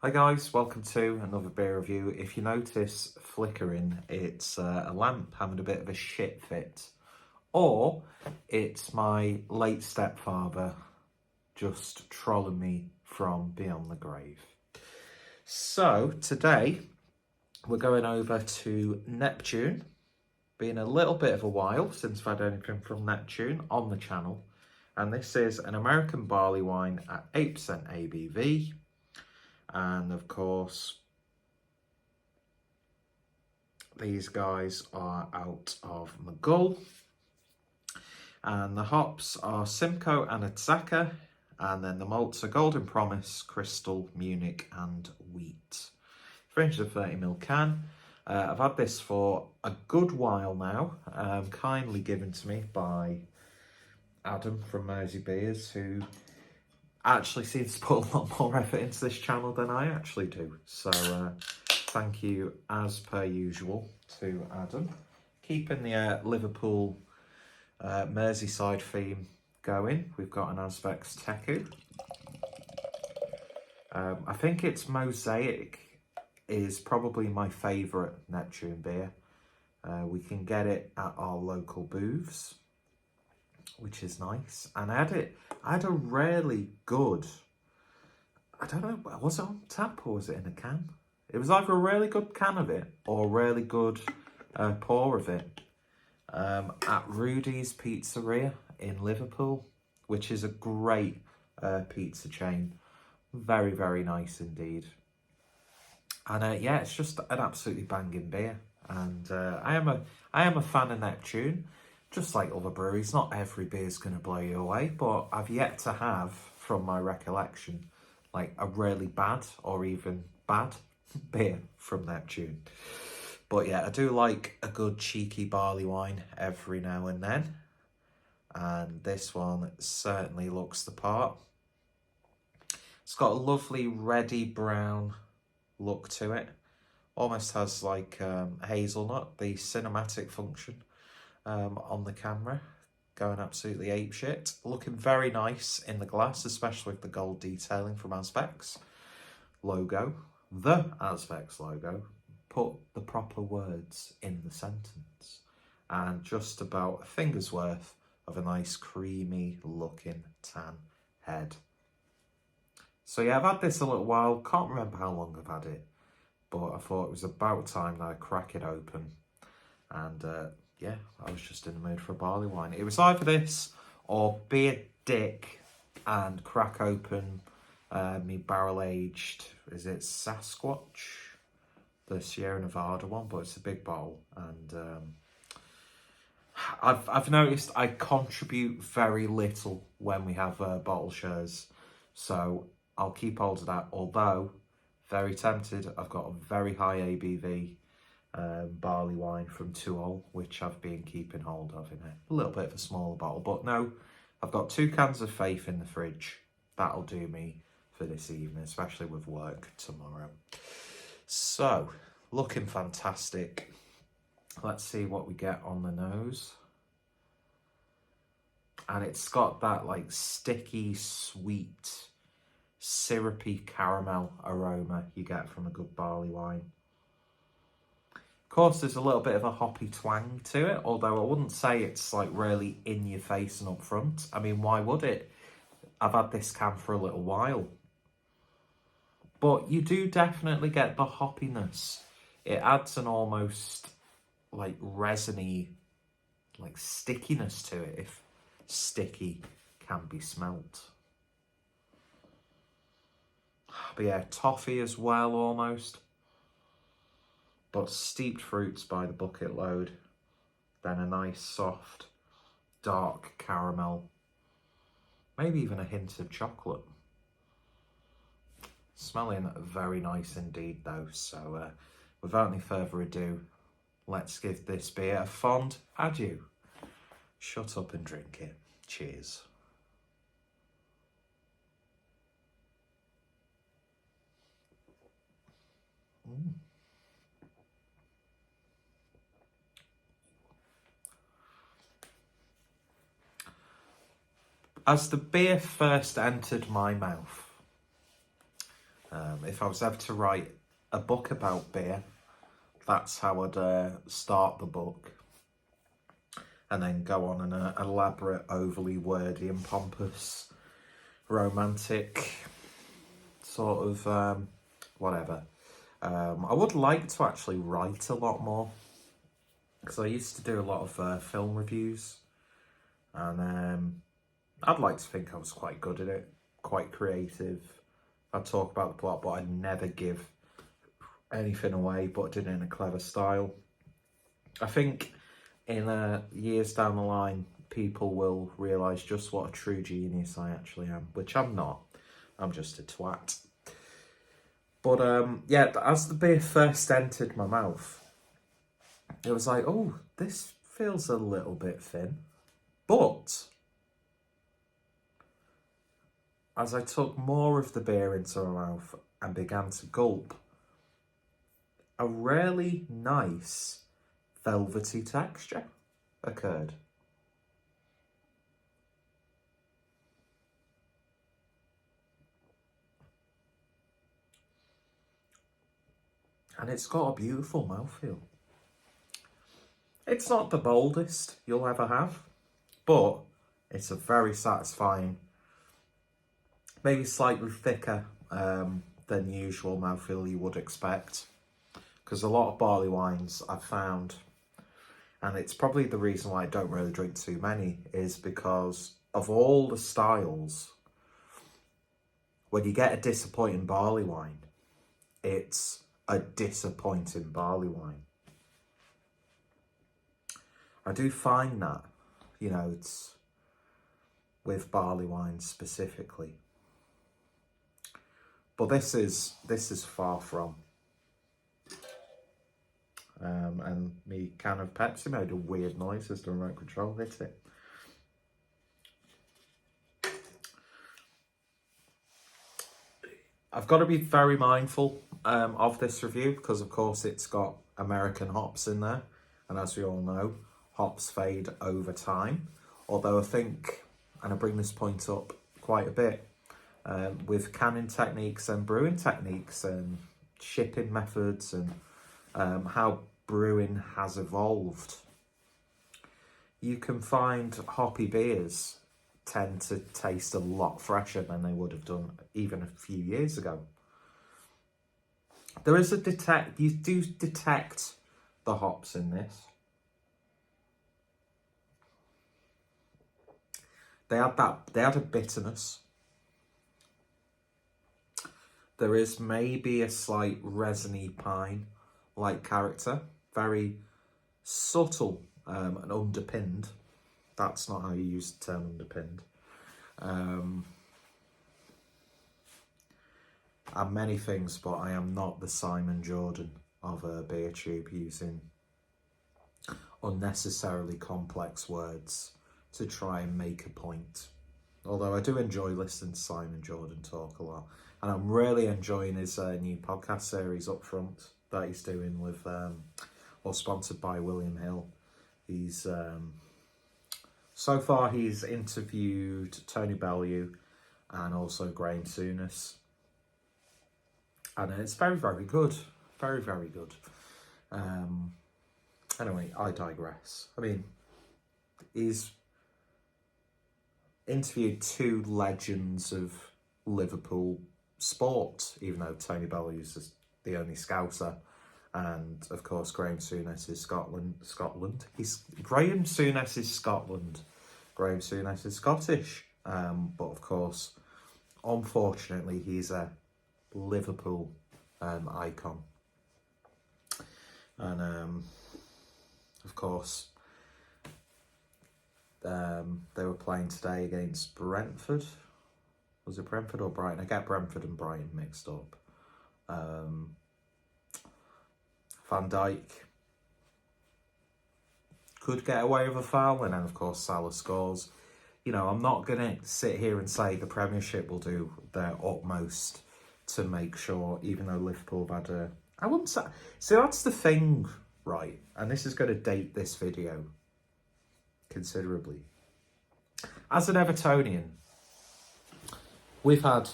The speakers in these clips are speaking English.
Hi guys, welcome to another beer review. If you notice flickering, it's a lamp having a bit of a shit fit. Or it's my late stepfather just trolling me from beyond the grave. So today we're going over to Neptune. Been a little bit of a while since I've had anything from Neptune on the channel. And this is an American barley wine at 8% ABV. And of course, these guys are out of Mughal. And the hops are Simcoe and Atzaka. And then the malts are Golden Promise, Crystal, Munich and Wheat. 330ml can. I've had this for a good while now. Kindly given to me by Adam from Mersey Beers, who actually seems to put a lot more effort into this channel than I actually do. So thank you as per usual to Adam. Keeping the Liverpool Merseyside theme going, we've got an Azvex Teku. I think it's Mosaic is probably my favourite Neptune beer. We can get it at our local booths, which is nice. And I had a really good, I don't know, was it on tap or was it in a can? It was either a really good can of it or a really good pour of it at Rudy's Pizzeria in Liverpool, which is a great pizza chain. Very, very nice indeed. And yeah, it's just an absolutely banging beer. And I am a fan of Neptune. Just like other breweries, not every beer's going to blow you away, but I've yet to have, from my recollection, like a really bad or even bad beer from Neptune. But yeah, I do like a good cheeky barley wine every now and then. And this one certainly looks the part. It's got a lovely reddy brown look to it. Almost has like hazelnut, the cinematic function. On the camera, going absolutely apeshit. Looking very nice in the glass, especially with the gold detailing from Azvex logo. The Azvex logo. Put the proper words in the sentence. And just about a finger's worth of a nice creamy looking tan head. So yeah, I've had this a little while. Can't remember how long I've had it. But I thought it was about time that I crack it open. And yeah, I was just in the mood for a barley wine. It was either this or be a dick and crack open me barrel aged, is it Sasquatch? The Sierra Nevada one, but it's a big bottle. And I've noticed I contribute very little when we have bottle shares. So I'll keep hold of that. Although, very tempted, I've got a very high ABV barley wine from Tuol, which I've been keeping hold of in a little bit of a smaller bottle. But no, I've got 2 cans of Faith in the fridge. That'll do me for this evening, especially with work tomorrow. So, looking fantastic. Let's see what we get on the nose. And it's got that like sticky, sweet, syrupy caramel aroma you get from a good barley wine. Of course, there's a little bit of a hoppy twang to it, although I wouldn't say it's like really in your face and up front. I mean, why would it? I've had this can for a little while. But you do definitely get the hoppiness. It adds an almost like resiny, like stickiness to it, if sticky can be smelt. But yeah, toffee as well almost. But steeped fruits by the bucket load. Then a nice soft, dark caramel. Maybe even a hint of chocolate. Smelling very nice indeed though. So without any further ado, let's give this beer a fond adieu. Shut up and drink it. Cheers. As the beer first entered my mouth, If I was ever to write a book about beer, that's how I'd start the book. And then go on an elaborate, overly wordy and pompous, romantic sort of whatever. I would like to actually write a lot more, because I used to do a lot of film reviews, and I'd like to think I was quite good at it, quite creative. I'd talk about the plot, but I'd never give anything away, but did it in a clever style. I think in years down the line, people will realise just what a true genius I actually am, which I'm not. I'm just a twat. But yeah, as the beer first entered my mouth, it was like, oh, this feels a little bit thin. But as I took more of the beer into my mouth and began to gulp, a really nice velvety texture occurred. And it's got a beautiful mouthfeel. It's not the boldest you'll ever have, but it's a very satisfying, maybe slightly thicker than usual mouthfeel you would expect. Because a lot of barley wines I've found, and it's probably the reason why I don't really drink too many, is because of all the styles, when you get a disappointing barley wine, it's a disappointing barley wine. I do find that, you know, it's with barley wines specifically. But this is far from. And me can of Pepsi made a weird noise as the remote control hit it. I've got to be very mindful of this review, because of course it's got American hops in there, and as we all know, hops fade over time. Although I think, and I bring this point up quite a bit, with canning techniques and brewing techniques and shipping methods and how brewing has evolved, you can find hoppy beers tend to taste a lot fresher than they would have done even a few years ago. There is you do detect the hops in this. They had a bitterness. There is maybe a slight resiny pine-like character, very subtle and underpinned. That's not how you use the term underpinned. And many things, but I am not the Simon Jordan of a beer tube, using unnecessarily complex words to try and make a point. Although I do enjoy listening to Simon Jordan talk a lot. And I'm really enjoying his new podcast series Up Front that he's doing with, or sponsored by William Hill. He's, so far he's interviewed Tony Bellew and also Graham Souness. And it's very, very good. Very, very good. Anyway, I digress. I mean, he's interviewed two legends of Liverpool sport, even though Tony Bellew is the only Scouser, and of course Graham Souness is Scotland. Graham Souness is Scotland. Graham Souness is Scottish, but of course, unfortunately, he's a Liverpool icon, and of course. They were playing today against Brentford. Was it Brentford or Brighton? I get Brentford and Brighton mixed up. Van Dijk could get away with a foul, and then of course Salah scores. You know, I'm not going to sit here and say the Premiership will do their utmost to make sure, even though Liverpool have had I wouldn't say... So that's the thing, right? And this is going to date this video considerably. As an Evertonian, we've had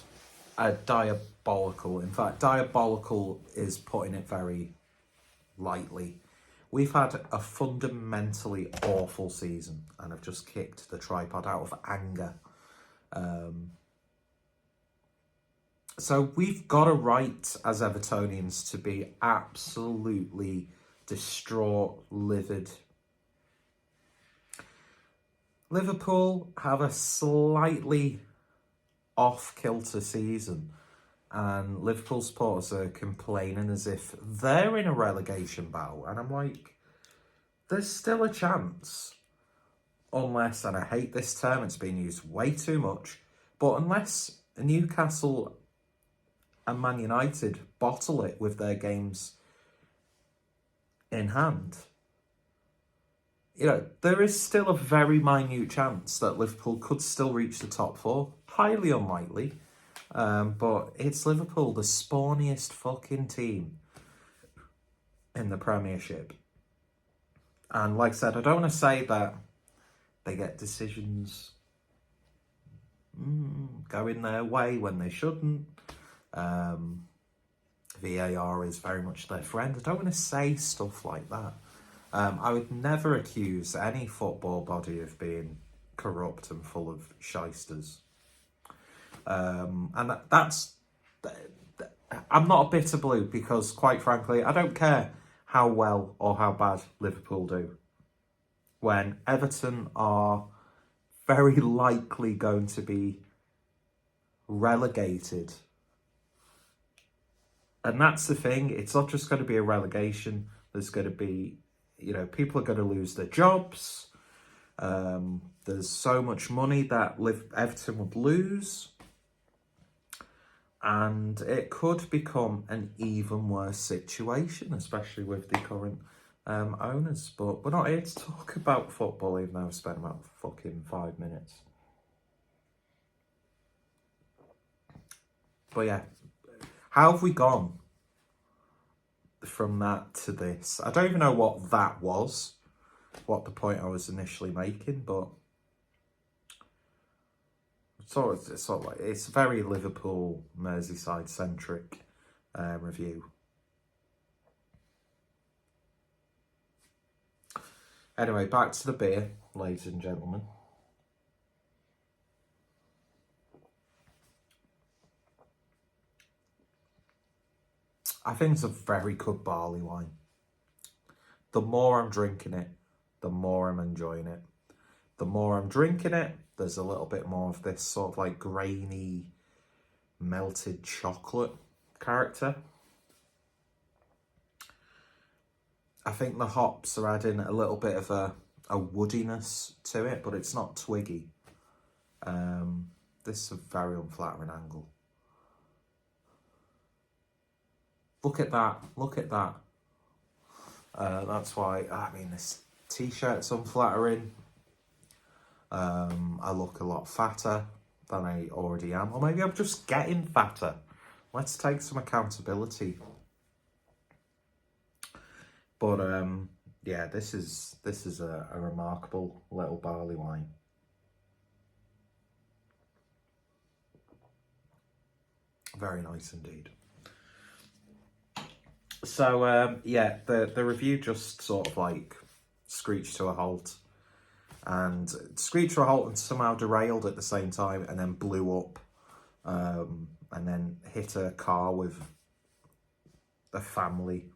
diabolical. In fact, diabolical is putting it very lightly. We've had a fundamentally awful season, and I've just kicked the tripod out of anger. So we've got a right as Evertonians to be absolutely distraught, livid. Liverpool have a slightly off-kilter season, and Liverpool supporters are complaining as if they're in a relegation battle, and I'm like, there's still a chance, unless, and I hate this term, it's been used way too much, but unless Newcastle and Man United bottle it with their games in hand, you know, there is still a very minute chance that Liverpool could still reach the top four. Highly unlikely. But it's Liverpool, the spawniest fucking team in the Premiership. And like I said, I don't want to say that they get decisions going their way when they shouldn't. VAR is very much their friend. I don't want to say stuff like that. I would never accuse any football body of being corrupt and full of shysters. And that's... I'm not a bitter blue because, quite frankly, I don't care how well or how bad Liverpool do. When Everton are very likely going to be relegated. And that's the thing. It's not just going to be a relegation. There's going to be, you know, people are going to lose their jobs. There's so much money that Everton would lose. And it could become an even worse situation, especially with the current owners. But we're not here to talk about football, even though I've spent about fucking 5 minutes. But yeah, how have we gone from that to this? I don't even know what that was, what the point I was initially making, but it's a very Liverpool, Merseyside centric review. Anyway, back to the beer, ladies and gentlemen. I think it's a very good barley wine. The more I'm drinking it, the more I'm enjoying it. The more I'm drinking it, there's a little bit more of this sort of like grainy, melted chocolate character. I think the hops are adding a little bit of a woodiness to it, but it's not twiggy. This is a very unflattering angle. Look at that, look at that. That's why, I mean, this t-shirt's unflattering. I look a lot fatter than I already am. Or maybe I'm just getting fatter. Let's take some accountability. But yeah, this is a remarkable little barley wine. Very nice indeed. So yeah, the review just sort of like screeched to a halt. And screeched to a halt and somehow derailed at the same time and then blew up. And then hit a car with a family,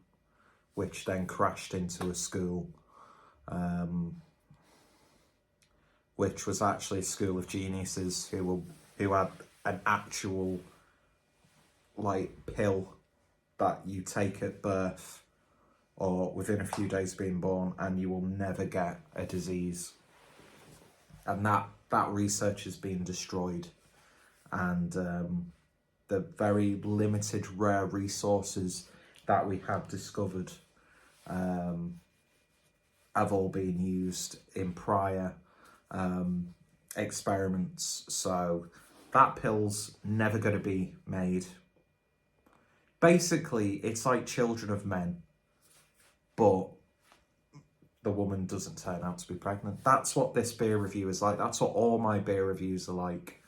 which then crashed into a school, which was actually a school of geniuses who had an actual like pill that you take at birth or within a few days of being born, and you will never get a disease. And that research has been destroyed, and the very limited rare resources that we have discovered have all been used in prior experiments. So that pill's never going to be made. Basically, it's like Children of Men, but the woman doesn't turn out to be pregnant. That's what this beer review is like. That's what all my beer reviews are like.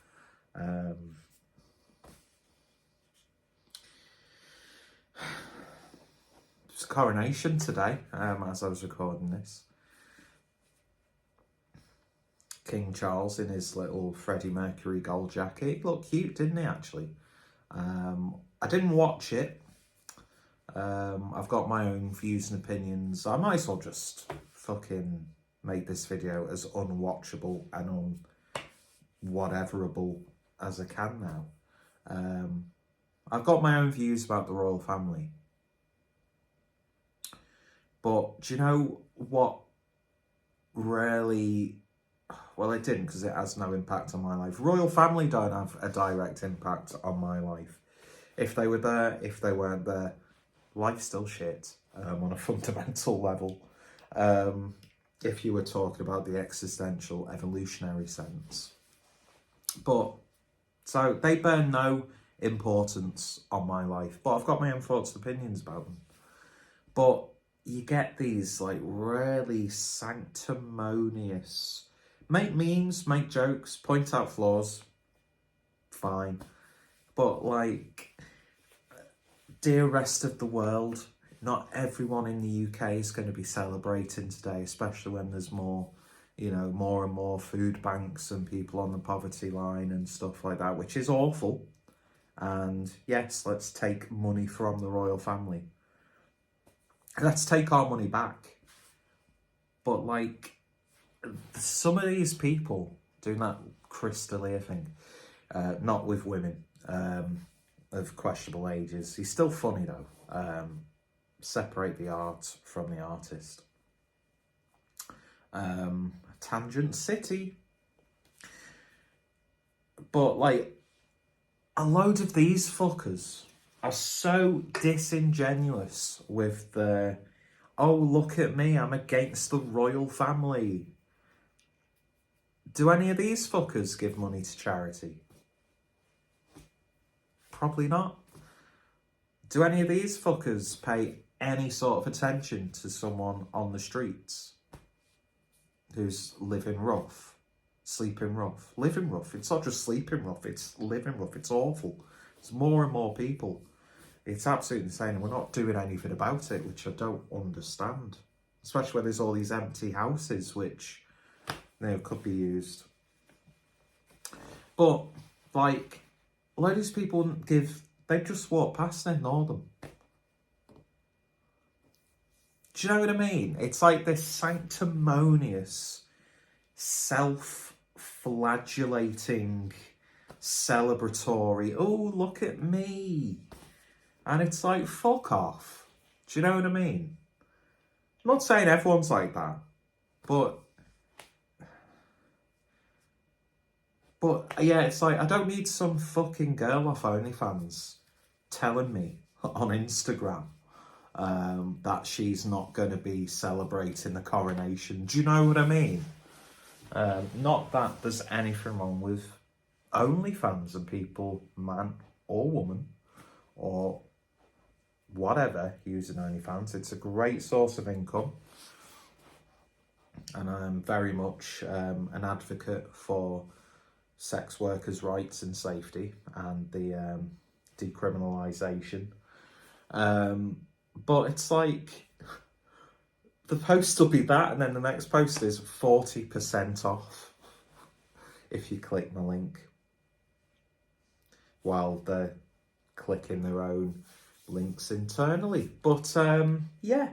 coronation today, as I was recording this. King Charles in his little Freddie Mercury gold jacket. He looked cute, didn't he, actually? I didn't watch it. I've got my own views and opinions. I might as well just fucking make this video as unwatchable and whateverable as I can now. I've got my own views about the royal family. But do you know what really... Well, it didn't, because it has no impact on my life. Royal family don't have a direct impact on my life. If they were there, if they weren't there, life's still shit on a fundamental level. If you were talking about the existential, evolutionary sense. But, so they bear no importance on my life. But I've got my own thoughts and opinions about them. But you get these, like, really sanctimonious... Make memes, make jokes, point out flaws, fine. But, like, dear rest of the world, not everyone in the UK is going to be celebrating today, especially when there's more, you know, more and more food banks and people on the poverty line and stuff like that, which is awful. And yes, let's take money from the royal family. Let's take our money back. But, like... some of these people doing that Chris D'Elia thing, not with women of questionable ages. He's still funny though. Separate the art from the artist. Tangent City. But like, a load of these fuckers are so disingenuous with the, oh, look at me, I'm against the royal family. Do any of these fuckers give money to charity? Probably not. Do any of these fuckers pay any sort of attention to someone on the streets who's living rough, sleeping rough? Living rough. It's not just sleeping rough, it's living rough. It's awful. It's more and more people. It's absolutely insane, and we're not doing anything about it, which I don't understand. Especially when there's all these empty houses, which... they could be used. But, like, a lot of these people wouldn't give... they just walk past and ignore them. Do you know what I mean? It's like this sanctimonious, self-flagellating, celebratory, oh, look at me. And it's like, fuck off. Do you know what I mean? I'm not saying everyone's like that, but yeah, it's like, I don't need some fucking girl off OnlyFans telling me on Instagram that she's not going to be celebrating the coronation. Do you know what I mean? Not that there's anything wrong with OnlyFans and people, man or woman, or whatever, using OnlyFans. It's a great source of income. And I'm very much an advocate for sex workers' rights and safety and the decriminalisation. But it's like, the post will be that, and then the next post is 40% off if you click my link, while they're clicking their own links internally. But yeah,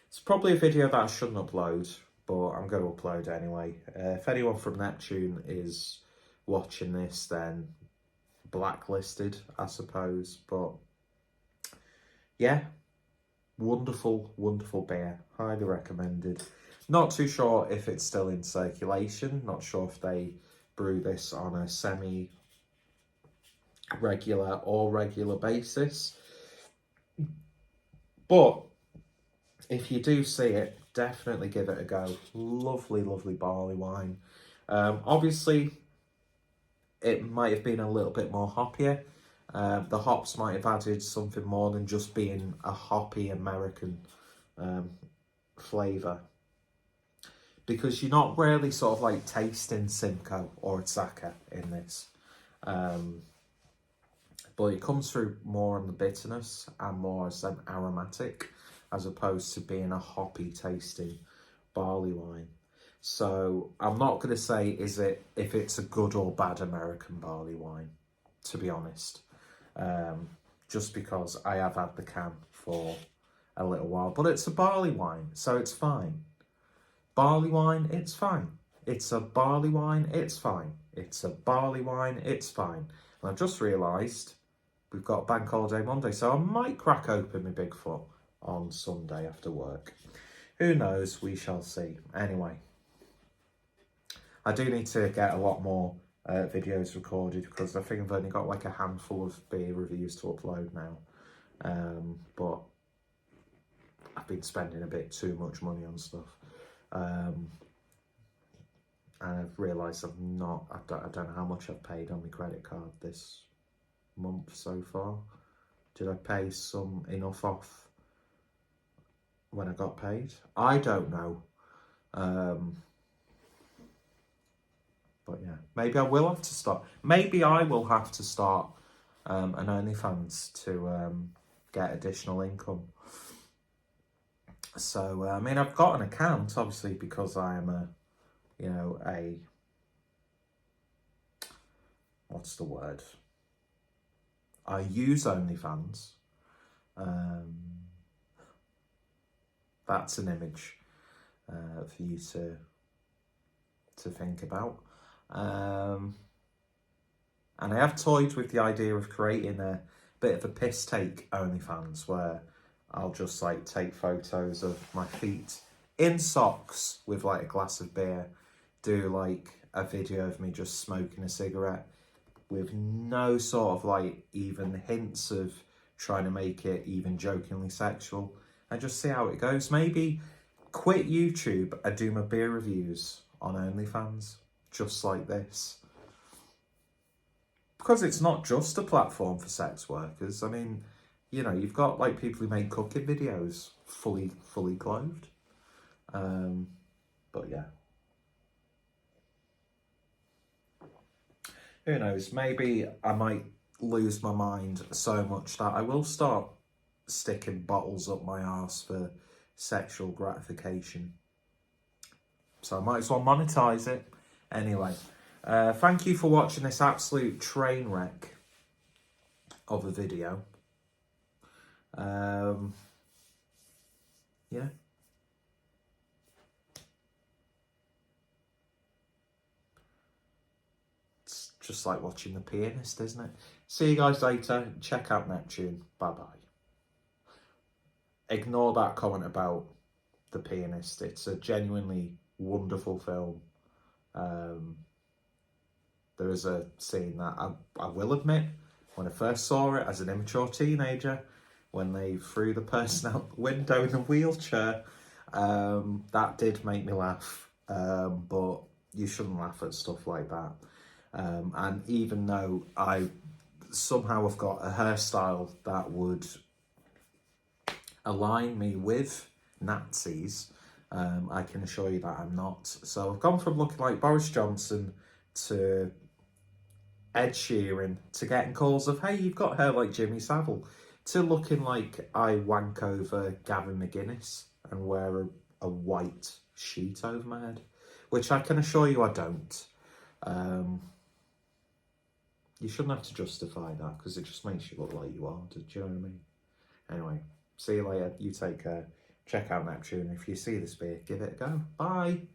it's probably a video that I shouldn't upload, but I'm going to upload anyway. If anyone from Neptune is watching this, then blacklisted, I suppose. But yeah, wonderful, wonderful beer. Highly recommended. Not too sure if it's still in circulation. Not sure if they brew this on a semi-regular or regular basis. But if you do see it, definitely give it a go. Lovely, lovely barley wine. Obviously, it might have been a little bit more hoppier. The hops might have added something more than just being a hoppy American flavour. Because you're not really sort of like tasting Simcoe or Tzaka in this. but it comes through more on the bitterness and more as an aromatic, as opposed to being a hoppy tasting barley wine. So I'm not going to say if it's a good or bad American barley wine, to be honest, just because I have had the can for a little while, but it's a barley wine, so it's fine. Barley wine, it's fine. It's a barley wine, it's fine. It's a barley wine, it's fine. And I've just realised we've got Bank Holiday Monday, so I might crack open my Bigfoot on Sunday after work. Who knows? We shall see. Anyway, I do need to get a lot more videos recorded, because I think I've only got like a handful of beer reviews to upload now. But I've been spending a bit too much money on stuff. And I've realised I don't know how much I've paid on my credit card this month so far. Did I pay enough off when I got paid? I don't know. But yeah, maybe I will have to start. Maybe I will have to start an OnlyFans to get additional income. So, I mean, I've got an account, obviously, because I am what's the word? I use OnlyFans. That's an image for you to think about. And I have toyed with the idea of creating a bit of a piss take OnlyFans, where I'll just like take photos of my feet in socks with like a glass of beer, do like a video of me just smoking a cigarette with no sort of like even hints of trying to make it even jokingly sexual, and just see how it goes. Maybe quit YouTube and do my beer reviews on OnlyFans, just like this. Because it's not just a platform for sex workers. I mean, you know, you've got like people who make cooking videos fully clothed. But yeah. Who knows, maybe I might lose my mind so much that I will start sticking bottles up my arse for sexual gratification. So I might as well monetize it. Anyway, thank you for watching this absolute train wreck of a video. Yeah. It's just like watching The Pianist, isn't it? See you guys later. Check out Neptune. Bye-bye. Ignore that comment about The Pianist. It's a genuinely wonderful film. There is a scene that I will admit, when I first saw it as an immature teenager, when they threw the person out the window in a wheelchair, that did make me laugh. But you shouldn't laugh at stuff like that. And even though I somehow have got a hairstyle that would align me with Nazis, I can assure you that I'm not. So I've gone from looking like Boris Johnson to Ed Sheeran to getting calls of, hey, you've got hair like Jimmy Savile, to looking like I wank over Gavin McGuinness and wear a white sheet over my head, which I can assure you I don't. You shouldn't have to justify that, because it just makes you look like you are. Do you know what I mean? Anyway, see you later. You take care. Check out Neptune. If you see this beer, give it a go. Bye.